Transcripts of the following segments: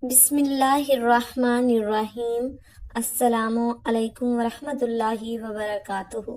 बिस्मिल्लाहिर्रहमानिर्रहीम। अस्सलामु अलैकुम वरहमतुल्लाहि वबरकातुहू।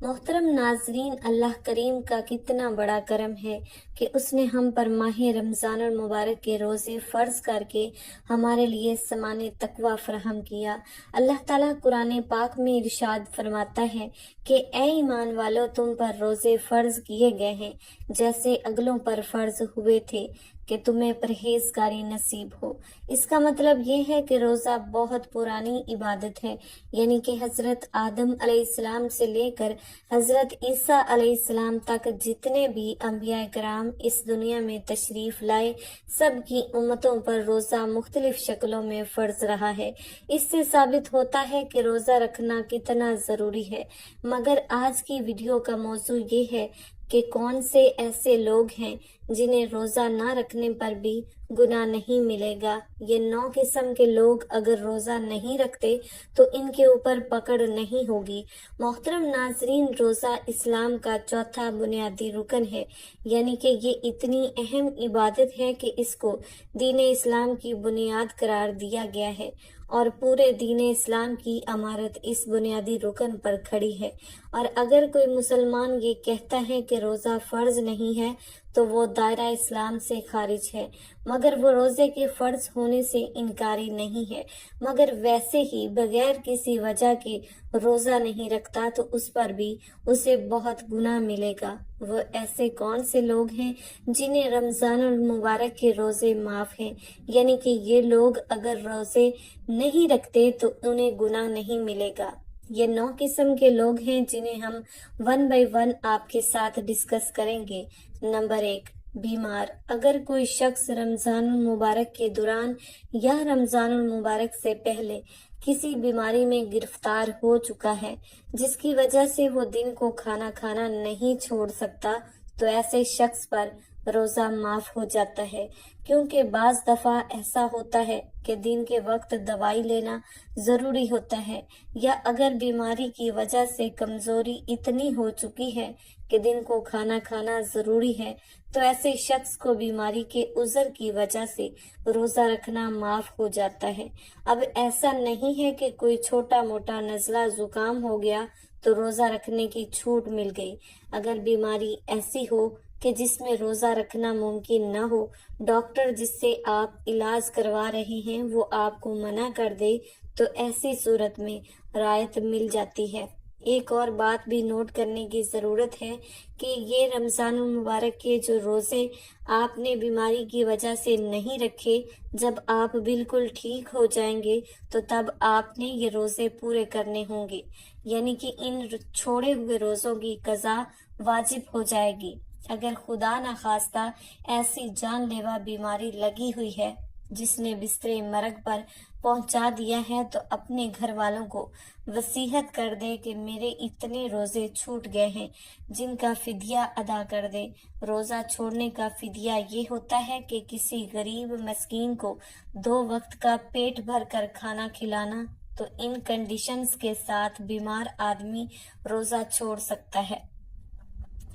मोहतरम नाजरीन, अल्लाह करीम का कितना बड़ा करम है कि उसने हम पर माह रमज़ानुल मुबारक के रोज़े फ़र्ज करके हमारे लिए समान तकवा फराहम किया। अल्लाह ताला कुरान पाक में इरशाद फरमाता है कि ए ईमान वालों, तुम पर रोज़े फ़र्ज किए गए हैं जैसे अगलों पर फ़र्ज हुए थे कि तुम्हें परहेजगारी नसीब हो। इसका मतलब ये है कि रोज़ा बहुत पुरानी इबादत है, यानी कि हज़रत आदम अलैहिस्सलाम से लेकर हज़रत ईसा अलैहिस्सलाम तक जितने भी अंबिया कराम इस दुनिया में तशरीफ़ लाए, सब की उम्मतों पर रोज़ा मुख्तलिफ शक्लों में फ़र्ज रहा है। इससे साबित होता है कि रोज़ा रखना कितना ज़रूरी है। मगर आज की वीडियो का मौजू ये है कि कौन से ऐसे लोग हैं जिन्हें रोज़ा ना रखने पर भी गुनाह नहीं मिलेगा। ये 9 किस्म के लोग अगर रोज़ा नहीं रखते तो इनके ऊपर पकड़ नहीं होगी। मोहतरम नाजरीन, रोज़ा इस्लाम का चौथा बुनियादी रुकन है, यानी कि ये इतनी अहम इबादत है कि इसको दीन इस्लाम की बुनियाद करार दिया गया है और पूरे दीन इस्लाम की अमारत इस बुनियादी रुकन पर खड़ी है। और अगर कोई मुसलमान ये कहता है कि रोज़ा फ़र्ज नहीं है तो वो दायरा इस्लाम से खारिज है, मगर वो रोज़े के फ़र्ज होने से इनकारी नहीं है। मगर वैसे ही बगैर किसी वजह के रोज़ा नहीं रखता तो उस पर भी उसे बहुत गुनाह मिलेगा। वो ऐसे कौन से लोग हैं जिन्हें रमज़ानुल मुबारक के रोज़े माफ़ हैं, यानी कि ये लोग अगर रोज़े नहीं रखते तो उन्हें गुनाह नहीं मिलेगा। ये 9 किस्म के लोग हैं जिन्हें हम 1 बाय 1 आपके साथ डिस्कस करेंगे। नंबर 1, बीमार। अगर कोई शख्स रमज़ानुल मुबारक के दौरान या रमज़ानुल मुबारक से पहले किसी बीमारी में गिरफ्तार हो चुका है जिसकी वजह से वो दिन को खाना खाना नहीं छोड़ सकता, तो ऐसे शख्स पर रोज़ा माफ़ हो जाता है। क्योंकि बाज़ दफ़ा ऐसा होता है कि दिन के वक्त दवाई लेना ज़रूरी होता है, या अगर बीमारी की वजह से कमज़ोरी इतनी हो चुकी है कि दिन को खाना खाना ज़रूरी है, तो ऐसे शख्स को बीमारी के उज़र की वजह से रोज़ा रखना माफ़ हो जाता है। अब ऐसा नहीं है कि कोई छोटा मोटा नज़ला ज़ुकाम हो गया तो रोज़ा रखने की छूट मिल गई। अगर बीमारी ऐसी हो कि जिसमें रोज़ा रखना मुमकिन न हो, डॉक्टर जिससे आप इलाज करवा रहे हैं वो आपको मना कर दे, तो ऐसी सूरत में राहत मिल जाती है। एक और बात भी नोट करने की ज़रूरत है कि ये रमज़ानुल मुबारक के जो रोज़े आपने बीमारी की वजह से नहीं रखे, जब आप बिल्कुल ठीक हो जाएंगे तो तब आपने ये रोज़े पूरे करने होंगे, यानी कि इन छोड़े हुए रोज़ों की कज़ा वाजिब हो जाएगी। अगर खुदा न खास्ता ऐसी जानलेवा बीमारी लगी हुई है जिसने बिस्तरे मरग पर पहुंचा दिया है, तो अपने घर वालों को वसीयत कर दे कि मेरे इतने रोज़े छूट गए हैं जिनका फिदिया अदा कर दे। रोज़ा छोड़ने का फिदिया ये होता है कि किसी गरीब मस्कीन को 2 वक्त का पेट भर कर खाना खिलाना। तो इन कंडीशंस के साथ बीमार आदमी रोज़ा छोड़ सकता है।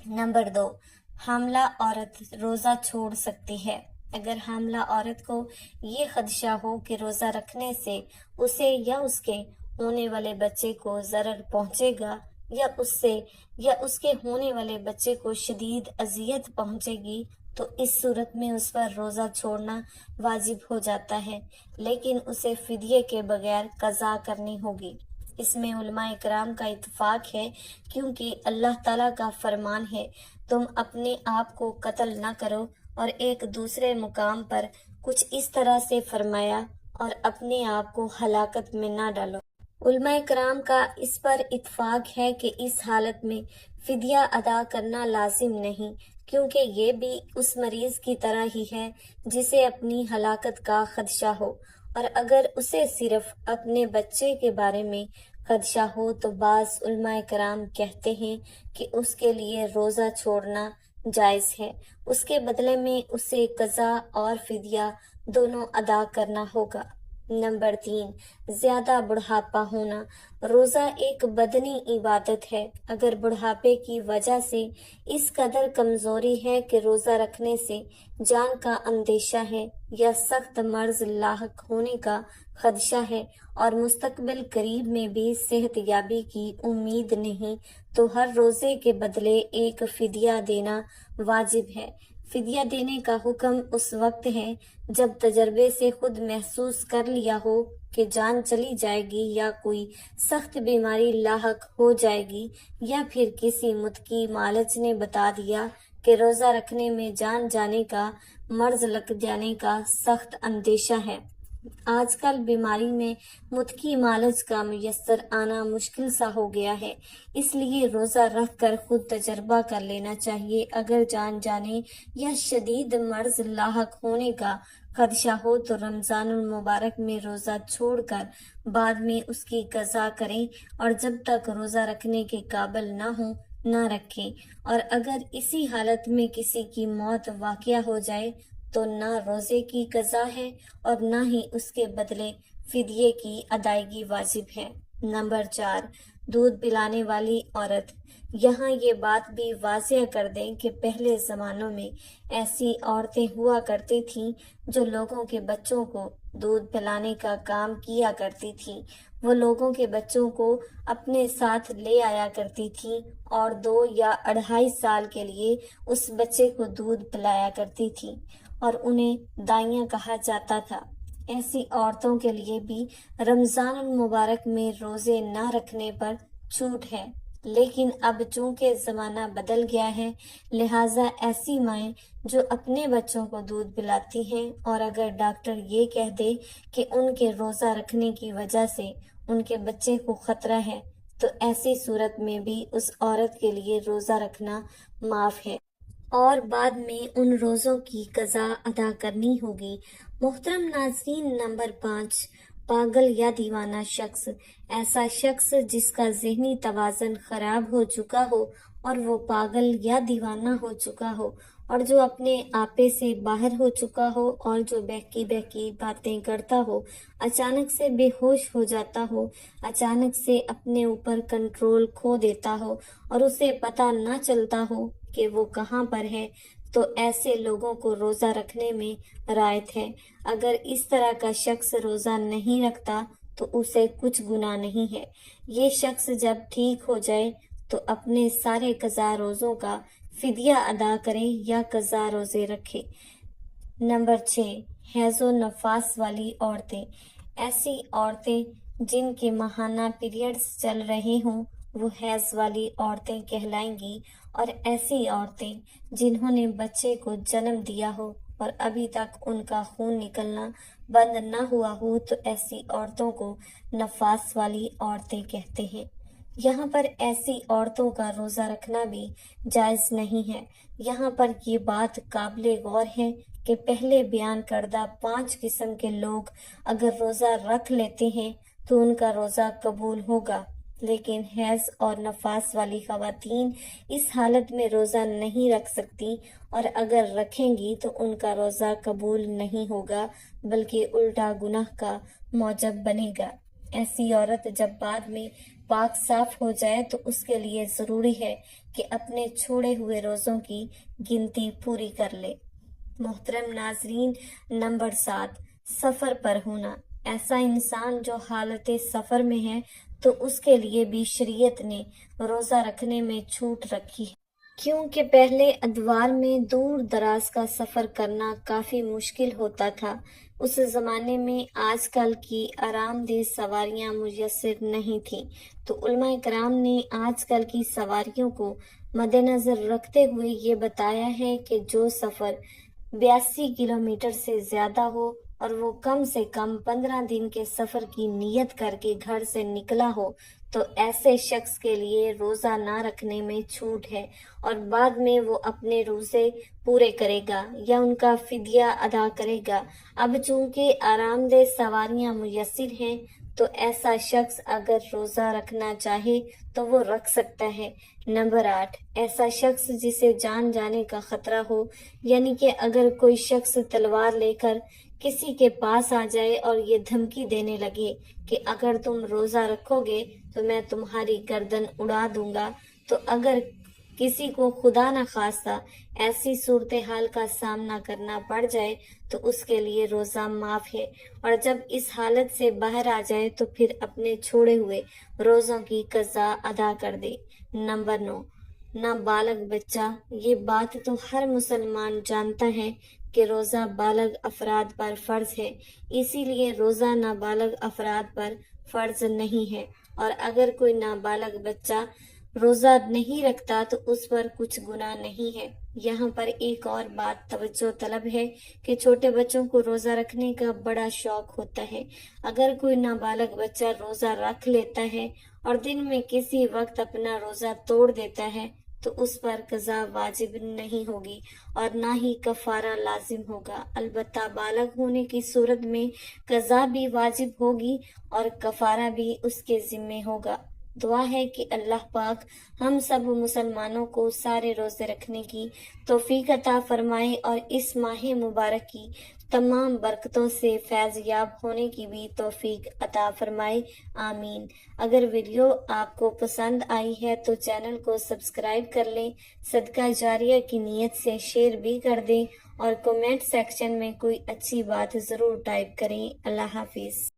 नंबर 2, हामला औरत रोज़ा छोड़ सकती है। अगर हामला औरत को ये खदशा हो कि रोज़ा रखने से उसे या उसके होने वाले बच्चे को ज़रर पहुंचेगा, या उससे या उसके होने वाले बच्चे को शदीद अजियत पहुंचेगी, तो इस सूरत में उस पर रोज़ा छोड़ना वाजिब हो जाता है, लेकिन उसे फिदिये के बगैर कज़ा करनी होगी। इसमें उलमा इकराम का इत्फाक है, क्योंकि अल्लाह ताला का फरमान है, तुम अपने आप को कत्ल न करो, और एक दूसरे मुकाम पर कुछ इस तरह से फरमाया, और अपने आप को हलाकत में ना डालो। उलमा इकराम का इस पर इत्फाक है कि इस हालत में फिदिया अदा करना लाजिम नहीं, क्योंकि ये भी उस मरीज की तरह ही है जिसे अपनी हलाकत का खदशा हो, और अगर उसे सिर्फ अपने बच्चे के बारे में खदशा हो तो बाज़ उलमा कराम कहते हैं कि उसके लिए रोज़ा छोड़ना जायज़ है। उसके बदले में उसे कज़ा और फिदिया दोनों अदा करना होगा। نمبر 3، زیادہ بڑھاپا ہونا۔ روزہ ایک بدنی عبادت ہے۔ اگر بڑھاپے کی وجہ سے اس قدر کمزوری ہے کہ روزہ رکھنے سے جان کا اندیشہ ہے یا سخت مرض لاحق ہونے کا خدشہ ہے اور مستقبل قریب میں بھی صحت یابی کی امید نہیں، تو ہر روزے کے بدلے ایک فدیہ دینا واجب ہے۔ فدیہ دینے کا حکم اس وقت ہے جب تجربے سے خود محسوس کر لیا ہو کہ جان چلی جائے گی یا کوئی سخت بیماری لاحق ہو جائے گی، یا پھر کسی متقی مالج نے بتا دیا کہ روزہ رکھنے میں جان جانے کا، مرض لگ جانے کا سخت اندیشہ ہے۔ آج کل بیماری میں متقی مالج کا میسر آنا مشکل سا ہو گیا ہے، اس لیے روزہ رکھ کر خود تجربہ کر لینا چاہیے۔ اگر جان جانے یا شدید مرض لاحق ہونے کا خدشہ ہو تو رمضان المبارک میں روزہ چھوڑ کر بعد میں اس کی قضا کریں، اور جب تک روزہ رکھنے کے قابل نہ ہوں نہ رکھیں، اور اگر اسی حالت میں کسی کی موت واقع ہو جائے تو نہ روزے کی قضا ہے اور نہ ہی اس کے بدلے فدیے کی ادائیگی واجب ہے۔ نمبر 4، دودھ پلانے والی عورت۔ یہاں یہ بات بھی واضح کر دیں کہ پہلے زمانوں میں ایسی عورتیں ہوا کرتی تھیں جو لوگوں کے بچوں کو دودھ پلانے کا کام کیا کرتی تھیں۔ وہ لوگوں کے بچوں کو اپنے ساتھ لے آیا کرتی تھیں اور 2 یا 2.5 سال کے لیے اس بچے کو دودھ پلایا کرتی تھیں، اور انہیں دائیاں کہا جاتا تھا۔ ایسی عورتوں کے لیے بھی رمضان المبارک میں روزے نہ رکھنے پر چھوٹ ہے، لیکن اب چونکہ زمانہ بدل گیا ہے، لہٰذا ایسی مائیں جو اپنے بچوں کو دودھ پلاتی ہیں اور اگر ڈاکٹر یہ کہہ دے کہ ان کے روزہ رکھنے کی وجہ سے ان کے بچے کو خطرہ ہے، تو ایسی صورت میں بھی اس عورت کے لیے روزہ رکھنا معاف ہے اور بعد میں ان روزوں کی قضا ادا کرنی ہوگی۔ محترم ناظرین، نمبر 5، پاگل یا دیوانہ شخص۔ ایسا شخص جس کا ذہنی توازن خراب ہو چکا ہو اور وہ پاگل یا دیوانہ ہو چکا ہو، اور جو اپنے آپے سے باہر ہو چکا ہو اور جو بہکی بہکی باتیں کرتا ہو، اچانک سے بے ہوش ہو جاتا ہو، اچانک سے اپنے اوپر کنٹرول کھو دیتا ہو اور اسے پتہ نہ چلتا ہو کہ وہ کہاں پر ہے، تو ایسے لوگوں کو روزہ رکھنے میں رعایت ہے۔ اگر اس طرح کا شخص روزہ نہیں رکھتا تو اسے کچھ گناہ نہیں ہے۔ یہ شخص جب ٹھیک ہو جائے تو اپنے سارے قضا روزوں کا فدیہ ادا کرے یا قضا روزے رکھے۔ نمبر 6، حیض و نفاس والی عورتیں۔ ایسی عورتیں جن کے ماہانہ پیریڈز چل رہے ہوں وہ حیض والی عورتیں کہلائیں گی، اور ایسی عورتیں جنہوں نے بچے کو جنم دیا ہو اور ابھی تک ان کا خون نکلنا بند نہ ہوا ہو تو ایسی عورتوں کو نفاس والی عورتیں کہتے ہیں۔ یہاں پر ایسی عورتوں کا روزہ رکھنا بھی جائز نہیں ہے۔ یہاں پر یہ بات قابل غور ہے کہ پہلے بیان کردہ 5 قسم کے لوگ اگر روزہ رکھ لیتے ہیں تو ان کا روزہ قبول ہوگا، لیکن حیض اور نفاس والی خواتین اس حالت میں روزہ نہیں رکھ سکتی، اور اگر رکھیں گی تو ان کا روزہ قبول نہیں ہوگا بلکہ الٹا گناہ کا موجب بنے گا۔ ایسی عورت جب بعد میں پاک صاف ہو جائے تو اس کے لیے ضروری ہے کہ اپنے چھوڑے ہوئے روزوں کی گنتی پوری کر لے۔ محترم ناظرین، نمبر 7، سفر پر ہونا۔ ایسا انسان جو حالت سفر میں ہے تو اس کے لیے بھی شریعت نے روزہ رکھنے میں چھوٹ رکھی ہے، کیونکہ پہلے ادوار میں دور دراز کا سفر کرنا کافی مشکل ہوتا تھا۔ اس زمانے میں آج کل کی آرام دہ سواریاں میسر نہیں تھیں، تو علماء کرام نے آج کل کی سواریوں کو مد نظر رکھتے ہوئے یہ بتایا ہے کہ جو سفر 82 کلومیٹر سے زیادہ ہو اور وہ کم سے کم 15 دن کے سفر کی نیت کر کے گھر سے نکلا ہو تو ایسے شخص کے لیے روزہ نہ رکھنے میں چھوٹ ہے، اور بعد میں وہ اپنے روزے پورے کرے گا یا ان کا فدیہ ادا کرے گا۔ اب چونکہ آرام دہ سواریاں میسر ہیں تو ایسا شخص اگر روزہ رکھنا چاہے تو وہ رکھ سکتا ہے۔ نمبر 8، ایسا شخص جسے جان جانے کا خطرہ ہو، یعنی کہ اگر کوئی شخص تلوار لے کر किसी के पास आ जाए और ये धमकी देने लगे कि अगर तुम रोजा रखोगे तो मैं तुम्हारी गर्दन उड़ा दूंगा, तो अगर किसी को खुदा न खास्ता ऐसी सूरत हाल का सामना करना पड़ जाए तो उसके लिए रोजा माफ है, और जब इस हालत से बाहर आ जाए तो फिर अपने छोड़े हुए रोजों की कज़ा अदा कर दे। नंबर 9, नाबालग बच्चा। ये बात तो हर मुसलमान जानता है कि रोज़ा बालग अफराद पर फ़र्ज है, इसीलिए रोज़ा नाबालग अफराद पर फ़र्ज नहीं है, और अगर कोई नाबालग बच्चा रोज़ा नहीं रखता तो उस पर कुछ गुनाह नहीं है। यहाँ पर एक और बात तवज्जो तलब है कि छोटे बच्चों को रोज़ा रखने का बड़ा शौक होता है। अगर कोई नाबालग बच्चा रोज़ा रख लेता है और दिन में किसी वक्त अपना रोज़ा तोड़ देता है तो उस पर कज़ा वाजिब नहीं होगी और ना ही कफ़ारा लाजिम होगा। अलबत्ता बालग होने की सूरत में कज़ा भी वाजिब होगी और कफ़ारा भी उसके ज़िम्मे होगा। दुआ है कि अल्लाह पाक हम सब मुसलमानों को सारे रोज़े रखने की तौफीक अता फरमाए और इस माह मुबारक की तमाम बरकतों से फैज़ याब होने की भी तौफीक अता फरमाए, आमीन। अगर वीडियो आपको पसंद आई है तो चैनल को सब्सक्राइब कर लें, सदका जारिया की नीयत से शेयर भी कर दें और कमेंट सेक्शन में कोई अच्छी बात ज़रूर टाइप करें। अल्लाह हाफिज़।